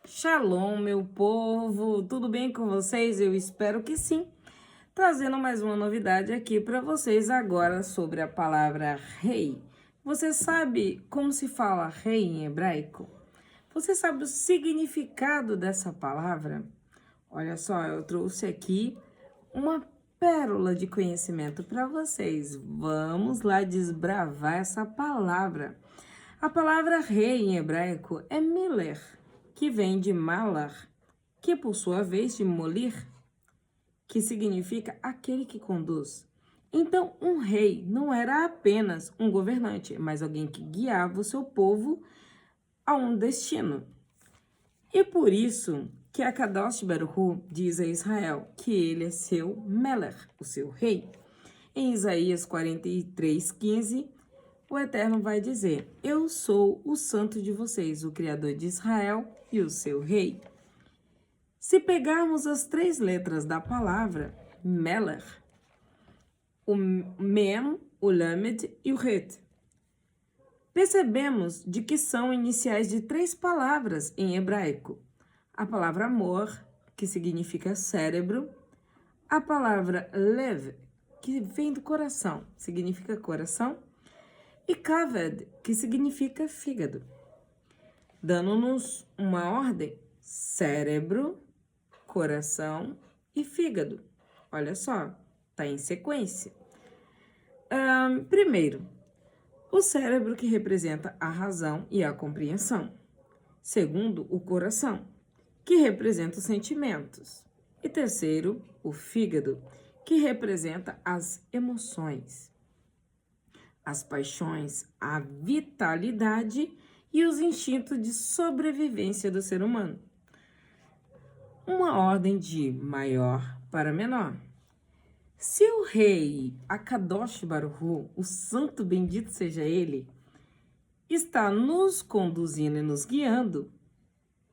Shalom, meu povo, tudo bem com vocês? Eu espero que sim. Trazendo mais uma novidade aqui para vocês agora sobre a palavra rei. Você sabe como se fala rei em hebraico? Você sabe o significado dessa palavra? Olha só, eu trouxe aqui uma pérola de conhecimento para vocês. Vamos lá desbravar essa palavra. A palavra rei em hebraico é Miller, que vem de Malar, que por sua vez de Molir, que significa aquele que conduz. Então, um rei não era apenas um governante, mas alguém que guiava o seu povo a um destino. E por isso que a Kadosh Baruch Hu diz a Israel que ele é seu Meler, o seu rei. Em Isaías 43:15, o Eterno vai dizer: Eu sou o santo de vocês, o Criador de Israel e o seu rei. Se pegarmos as 3 letras da palavra Meler, o Mem, o Lamed e o Het, percebemos de que são iniciais de 3 palavras em hebraico. A palavra amor, que significa cérebro, a palavra lev, que vem do coração, significa coração, e kaved, que significa fígado, dando-nos uma ordem: cérebro, coração e fígado. Olha só, tá em sequência. Primeiro, o cérebro, que representa a razão e a compreensão. Segundo, o coração, que representa os sentimentos. E terceiro, o fígado, que representa as emoções, as paixões, a vitalidade e os instintos de sobrevivência do ser humano. Uma ordem de maior para menor. Se o rei Akadosh Baruch Hu, o santo bendito seja ele, está nos conduzindo e nos guiando,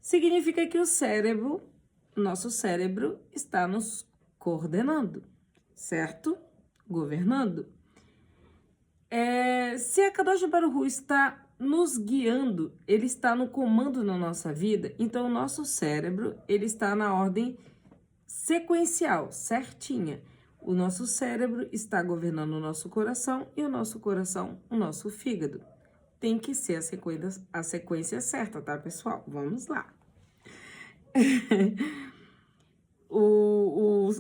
significa que o cérebro, nosso cérebro, está nos coordenando, certo? Governando. Se a Kadosh Baruch Hu está nos guiando, ele está no comando na nossa vida, então o nosso cérebro, ele está na ordem sequencial, certinha. O nosso cérebro está governando o nosso coração e o nosso coração, o nosso fígado. Tem que ser a sequência certa, tá, pessoal? Vamos lá. O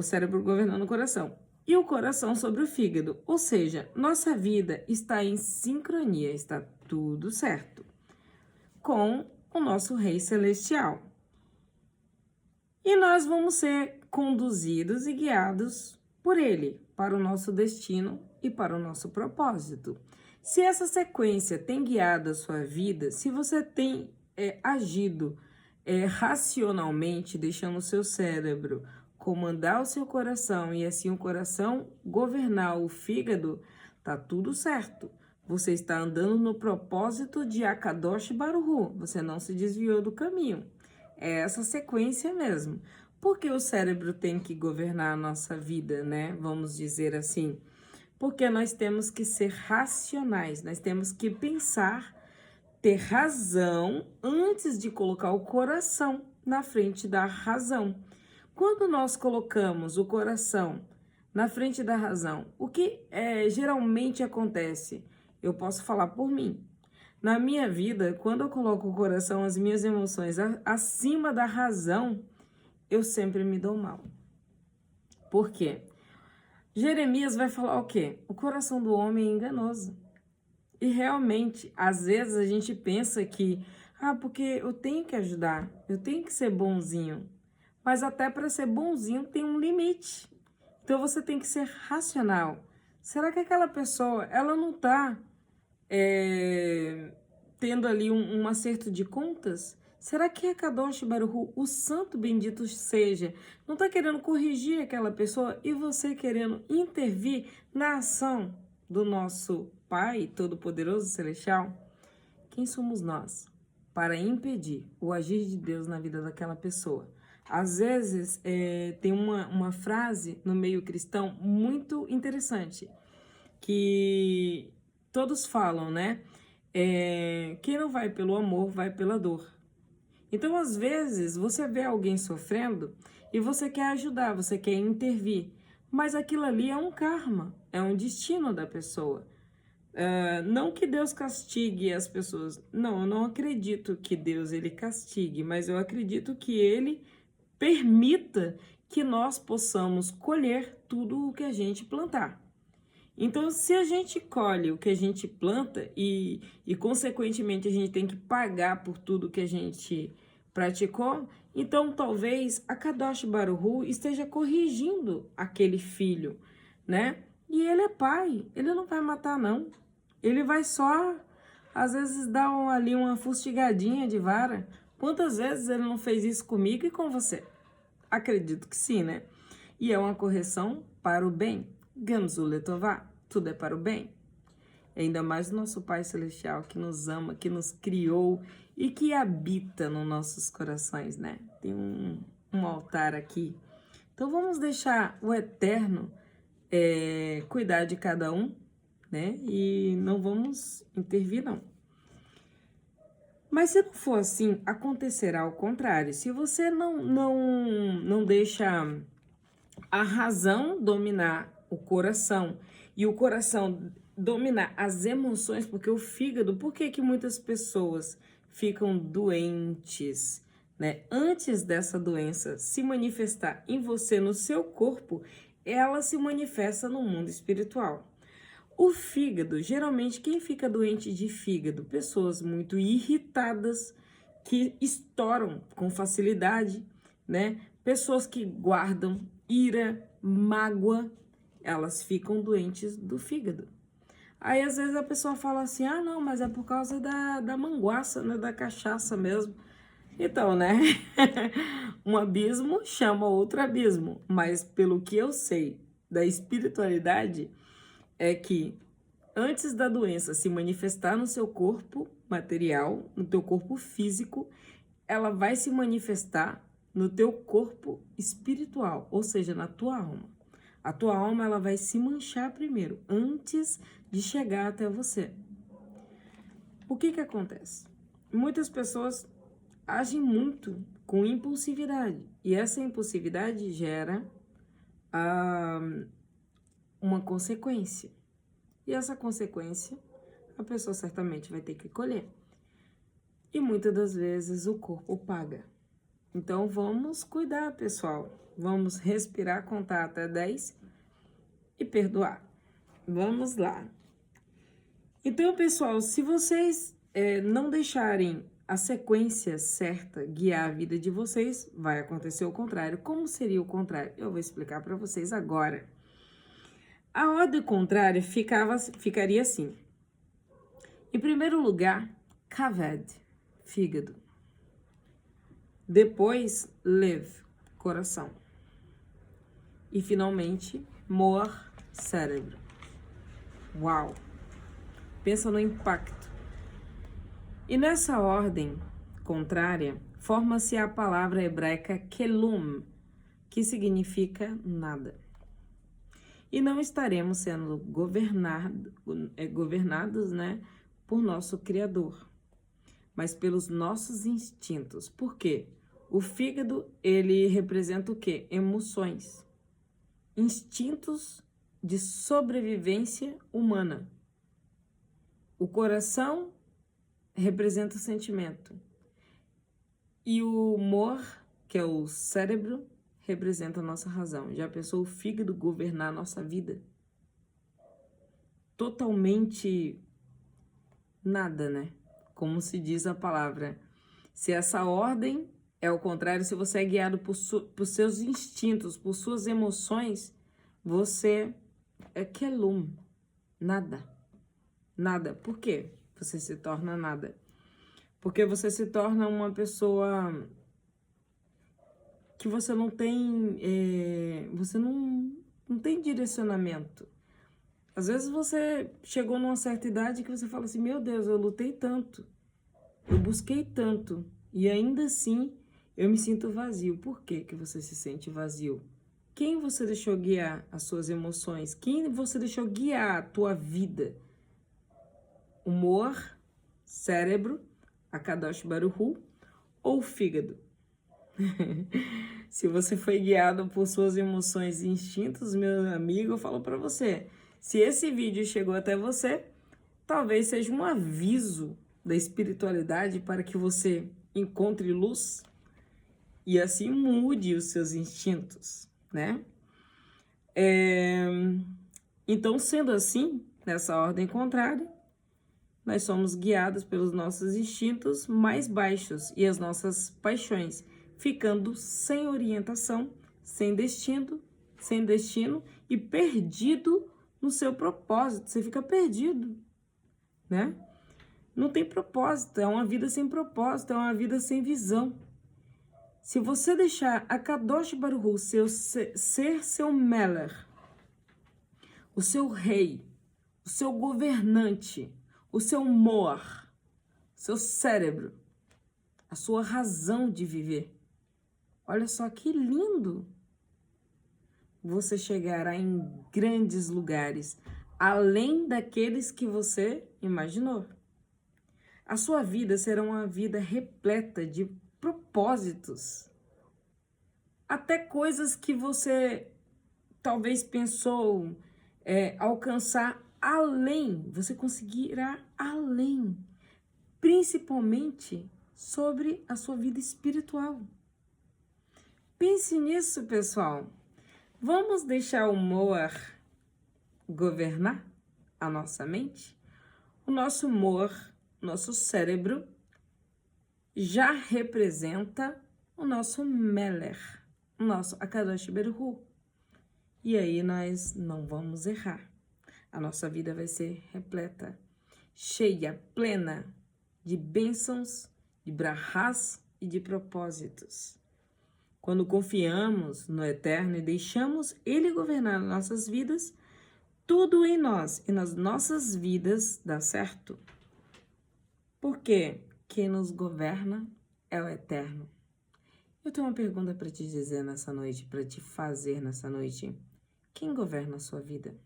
cérebro governando o coração e o coração sobre o fígado, ou seja, nossa vida está em sincronia, está tudo certo com o nosso Rei Celestial. E nós vamos ser conduzidos e guiados por ele para o nosso destino e para o nosso propósito. Se essa sequência tem guiado a sua vida, se você tem agido racionalmente, deixando o seu cérebro comandar o seu coração e assim o coração governar o fígado, tá tudo certo. Você está andando no propósito de Akadosh Baruch Hu, você não se desviou do caminho. É essa sequência mesmo. Porque o cérebro tem que governar a nossa vida, né? Vamos dizer assim. Porque nós temos que ser racionais, nós temos que pensar, ter razão antes de colocar o coração na frente da razão. Quando nós colocamos o coração na frente da razão, o que geralmente acontece? Eu posso falar por mim. Na minha vida, quando eu coloco o coração, as minhas emoções acima da razão, eu sempre me dou mal. Por quê? Jeremias vai falar o quê? O coração do homem é enganoso. E realmente, às vezes a gente pensa que, porque eu tenho que ajudar, eu tenho que ser bonzinho. Mas até para ser bonzinho tem um limite. Então você tem que ser racional. Será que aquela pessoa, ela não está tendo ali um acerto de contas? Será que a Kadosh Baruch Hu, o santo bendito seja, não está querendo corrigir aquela pessoa e você querendo intervir na ação do nosso Pai Todo-Poderoso Celestial? Quem somos nós para impedir o agir de Deus na vida daquela pessoa? Às vezes, tem uma frase no meio cristão muito interessante, que todos falam, né? Quem não vai pelo amor, vai pela dor. Então, às vezes, você vê alguém sofrendo e você quer ajudar, você quer intervir, mas aquilo ali é um karma, é um destino da pessoa. Não que Deus castigue as pessoas, não, eu não acredito que Deus ele castigue, mas eu acredito que ele permita que nós possamos colher tudo o que a gente plantar. Então, se a gente colhe o que a gente planta e consequentemente, a gente tem que pagar por tudo que a gente praticou, então talvez a Kadosh Baruch Hu esteja corrigindo aquele filho, né? E ele é pai, ele não vai matar, não. Ele vai só, às vezes, dar ali uma fustigadinha de vara. Quantas vezes ele não fez isso comigo e com você? Acredito que sim, né? E é uma correção para o bem. Gamzu letová, tudo é para o bem. Ainda mais o nosso Pai Celestial que nos ama, que nos criou e que habita nos nossos corações, né? Tem um altar aqui. Então vamos deixar o Eterno cuidar de cada um, né? E não vamos intervir, não. Mas se não for assim, acontecerá ao contrário. Se você não deixa a razão dominar o coração e o coração dominar as emoções, porque o fígado, por que que muitas pessoas ficam doentes, né? Antes dessa doença se manifestar em você, no seu corpo, ela se manifesta no mundo espiritual. O fígado, geralmente quem fica doente de fígado? Pessoas muito irritadas, que estouram com facilidade, né? Pessoas que guardam ira, mágoa, elas ficam doentes do fígado. Aí às vezes a pessoa fala assim, ah não, mas é por causa da manguaça, né? Da cachaça mesmo. Então, né? Um abismo chama outro abismo, mas pelo que eu sei da espiritualidade, é que antes da doença se manifestar no seu corpo material, no teu corpo físico, ela vai se manifestar no teu corpo espiritual, ou seja, na tua alma. A tua alma ela vai se manchar primeiro, antes de chegar até você. O que que acontece? Muitas pessoas agem muito com impulsividade, e essa impulsividade gera uma consequência. E essa consequência, a pessoa certamente vai ter que colher. E muitas das vezes o corpo paga. Então vamos cuidar, pessoal. Vamos respirar, contar até 10 e perdoar. Vamos lá. Então, pessoal, se vocês não deixarem a sequência certa guiar a vida de vocês, vai acontecer o contrário. Como seria o contrário? Eu vou explicar para vocês agora. A ordem contrária ficaria assim. Em primeiro lugar, kaved, fígado. Depois, lev, coração. E finalmente, mor, cérebro. Uau! Pensa no impacto. E nessa ordem contrária, forma-se a palavra hebraica kelum, que significa nada. E não estaremos sendo governados, né, por nosso Criador, mas pelos nossos instintos. Por quê? O fígado, ele representa o quê? Emoções, instintos de sobrevivência humana. O coração representa o sentimento. E o humor, que é o cérebro, representa a nossa razão. Já pensou o fígado governar a nossa vida? Totalmente nada, né? Como se diz a palavra. Se essa ordem é o contrário, se você é guiado por seus instintos, por suas emoções, você é kelum, nada. Nada. Por quê? Você se torna nada. Porque você se torna uma pessoa que você não tem, você não tem direcionamento. Às vezes você chegou numa certa idade que você fala assim, meu Deus, eu lutei tanto, eu busquei tanto, e ainda assim eu me sinto vazio. Por que que você se sente vazio? Quem você deixou guiar as suas emoções? Quem você deixou guiar a tua vida? Humor, cérebro, a Kadosh Baruch Hu, ou fígado? Se você foi guiado por suas emoções e instintos, meu amigo, eu falo para você, se esse vídeo chegou até você, talvez seja um aviso da espiritualidade para que você encontre luz e assim mude os seus instintos, né? Então, sendo assim, nessa ordem contrária, nós somos guiados pelos nossos instintos mais baixos e as nossas paixões, ficando sem orientação, sem destino e perdido no seu propósito. Você fica perdido, né? Não tem propósito, é uma vida sem propósito, é uma vida sem visão. Se você deixar a Kadosh Baruch Hu ser seu Meller, o seu rei, o seu governante, o seu Moar, seu cérebro, a sua razão de viver. Olha só que lindo! Você chegará em grandes lugares, além daqueles que você imaginou. A sua vida será uma vida repleta de propósitos. Até coisas que você talvez pensou alcançar além, você conseguirá além, principalmente sobre a sua vida espiritual. Pense nisso, pessoal. Vamos deixar o Moar governar a nossa mente? O nosso Moar, nosso cérebro, já representa o nosso Meler, o nosso Akadosh Baruch Hu. E aí nós não vamos errar. A nossa vida vai ser repleta, cheia, plena de bênçãos, de brahás e de propósitos. Quando confiamos no Eterno e deixamos Ele governar nossas vidas, tudo em nós e nas nossas vidas dá certo. Porque quem nos governa é o Eterno. Eu tenho uma pergunta para te dizer nessa noite, para te fazer nessa noite. Quem governa a sua vida?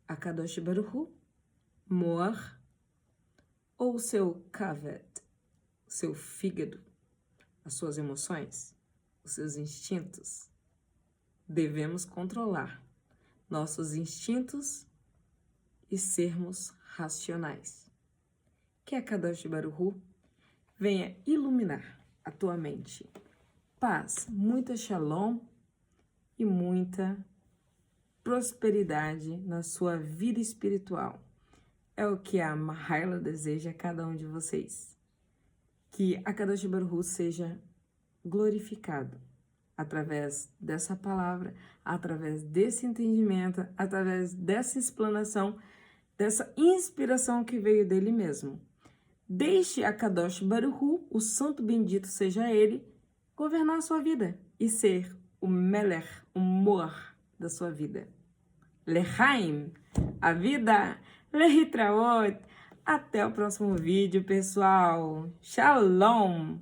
Akadosh Baruch Hu, Moar ou o seu Kaved, o seu fígado, as suas emoções, os seus instintos? Devemos controlar nossos instintos e sermos racionais. Que Akadosh Baruch Hu venha iluminar a tua mente. Paz, muita shalom e muita prosperidade na sua vida espiritual. É o que a Mahaila deseja a cada um de vocês. Que a Kadosh Baruch Hu seja glorificado através dessa palavra, através desse entendimento, através dessa explanação, dessa inspiração que veio dele mesmo. Deixe a Kadosh Baruch Hu, o santo bendito seja ele, governar a sua vida e ser o Meler, o Moar da sua vida. Lechaim, a vida, Lehitraot. Até o próximo vídeo, pessoal. Shalom!